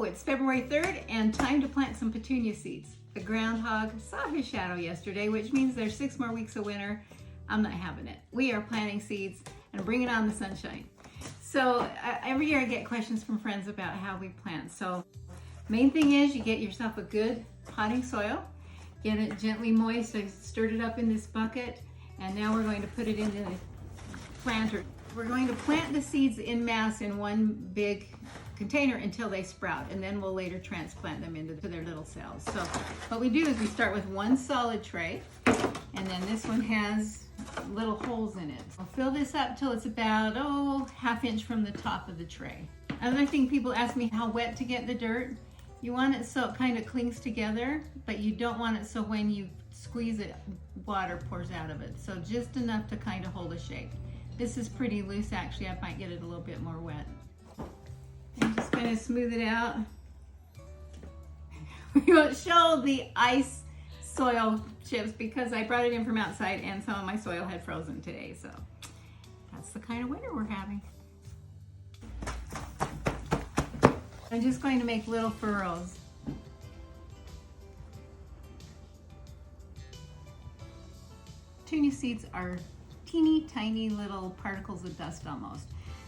it's February 3rd and time to plant some petunia seeds. The groundhog saw his shadow yesterday, which means there's 6 more weeks of winter. I'm not having it. We are planting seeds and bringing on the sunshine. So every year I get questions from friends about how we plant. So main thing is you get yourself a good potting soil, get it gently moist. I stirred it up in this bucket, and now we're going to put it in the planter. We're going to plant the seeds in mass in one big container until they sprout, and then we'll later transplant them into their little cells. So what we do is we start with one solid tray, and then this one has little holes in it. I'll fill this up till it's about, ½ inch from the top of the tray. Another thing, people ask me how wet to get the dirt. You want it so it kind of clings together, but you don't want it so when you squeeze it, water pours out of it. So just enough to kind of hold a shape. This is pretty loose actually. I might get it a little bit more wet. I'm just going to smooth it out. We won't show the ice soil chips because I brought it in from outside and some of my soil had frozen today. So that's the kind of winter we're having. I'm just going to make little furrows. Petunia seeds are teeny tiny little particles of dust almost.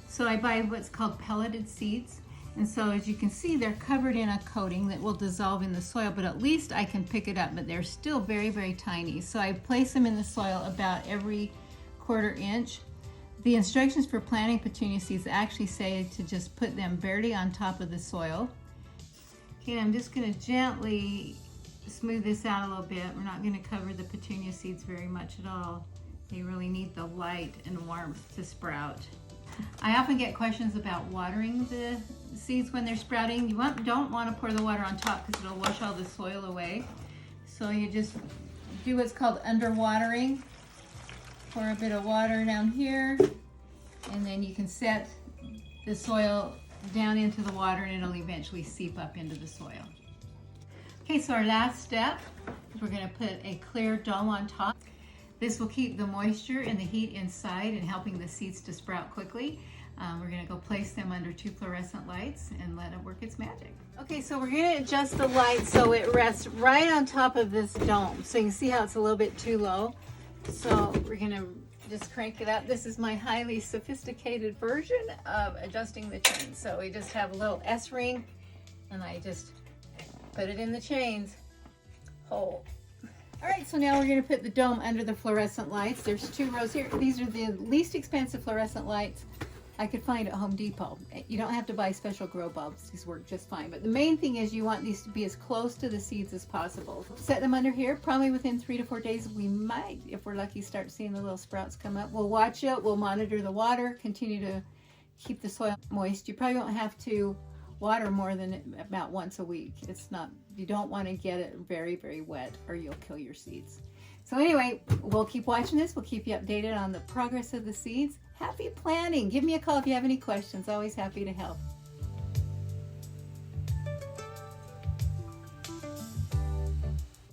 So I buy what's called pelleted seeds. And so as you can see, they're covered in a coating that will dissolve in the soil, but at least I can pick it up, but they're still very, very tiny. So I place them in the soil about every ½ inch. The instructions for planting petunia seeds actually say to just put them barely on top of the soil. Okay, I'm just gonna gently smooth this out a little bit. We're not gonna cover the petunia seeds very much at all. They really need the light and warmth to sprout. I often get questions about watering the seeds when they're sprouting. You don't want to pour the water on top because it'll wash all the soil away. So you just do what's called underwatering. Pour a bit of water down here, and then you can set the soil down into the water and it'll eventually seep up into the soil. Okay, so our last step is we're going to put a clear dome on top. This will keep the moisture and the heat inside and helping the seeds to sprout quickly. We're gonna go place them under 2 fluorescent lights and let it work its magic. Okay, so we're gonna adjust the light so it rests right on top of this dome. So you can see how it's a little bit too low. So we're gonna just crank it up. This is my highly sophisticated version of adjusting the chains. So we just have a little S ring and I just put it in the chains. Hold. All right, so now we're going to put the dome under the fluorescent lights. There's 2 rows here. These are the least expensive fluorescent lights I could find at Home Depot. You don't have to buy special grow bulbs. These work just fine. But the main thing is you want these to be as close to the seeds as possible. Set them under here. Probably within 3 to 4 days, we might, if we're lucky, start seeing the little sprouts come up. We'll watch it. We'll monitor the water. Continue to keep the soil moist. You probably won't have to water more than about once a week. It's not, you don't want to get it very, very wet or you'll kill your seeds. So anyway, we'll keep watching this. We'll keep you updated on the progress of the seeds. Happy planting. Give me a call if you have any questions. Always happy to help.